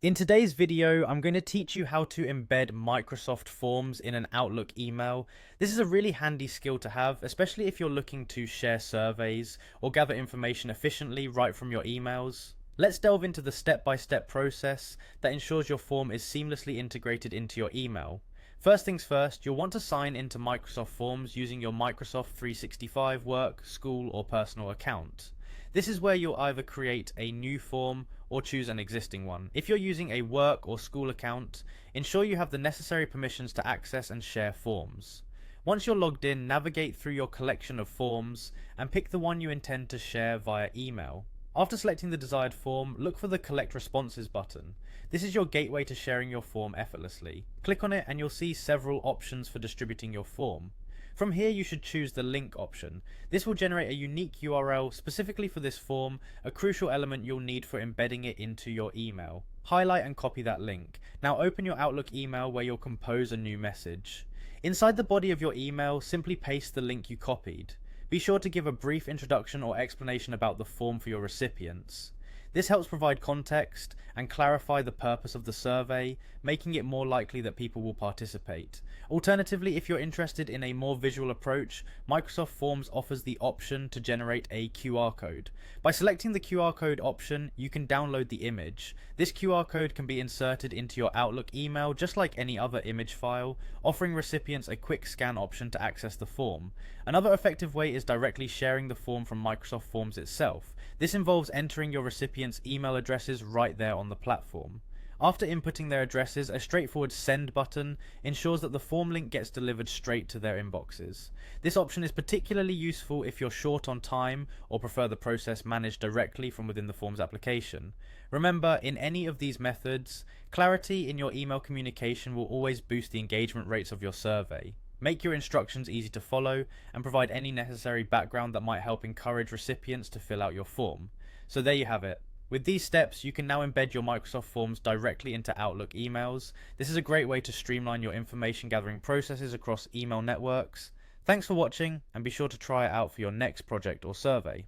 In today's video, I'm going to teach you how to embed Microsoft Forms in an Outlook email. This is a really handy skill to have, especially if you're looking to share surveys or gather information efficiently right from your emails. Let's delve into the step-by-step process that ensures your form is seamlessly integrated into your email. First things first, you'll want to sign into Microsoft Forms using your Microsoft 365 work, school, or personal account. This is where you'll either create a new form or choose an existing one. If you're using a work or school account, ensure you have the necessary permissions to access and share forms. Once you're logged in, navigate through your collection of forms and pick the one you intend to share via email. After selecting the desired form, look for the Collect Responses button. This is your gateway to sharing your form effortlessly. Click on it and you'll see several options for distributing your form. From here you should choose the link option. This will generate a unique URL specifically for this form, a crucial element you'll need for embedding it into your email. Highlight and copy that link. Now open your Outlook email where you'll compose a new message. Inside the body of your email, simply paste the link you copied. Be sure to give a brief introduction or explanation about the form for your recipients. This helps provide context and clarify the purpose of the survey, making it more likely that people will participate. Alternatively, if you're interested in a more visual approach, Microsoft Forms offers the option to generate a QR code. By selecting the QR code option, you can download the image. This QR code can be inserted into your Outlook email just like any other image file, offering recipients a quick scan option to access the form. Another effective way is directly sharing the form from Microsoft Forms itself. This involves entering your recipients' email addresses right there on the platform. After inputting their addresses, a straightforward send button ensures that the form link gets delivered straight to their inboxes. This option is particularly useful if you're short on time or prefer the process managed directly from within the Forms application. Remember, in any of these methods, clarity in your email communication will always boost the engagement rates of your survey. Make your instructions easy to follow and provide any necessary background that might help encourage recipients to fill out your form. So there you have it. With these steps, you can now embed your Microsoft Forms directly into Outlook emails. This is a great way to streamline your information gathering processes across email networks. Thanks for watching, and be sure to try it out for your next project or survey.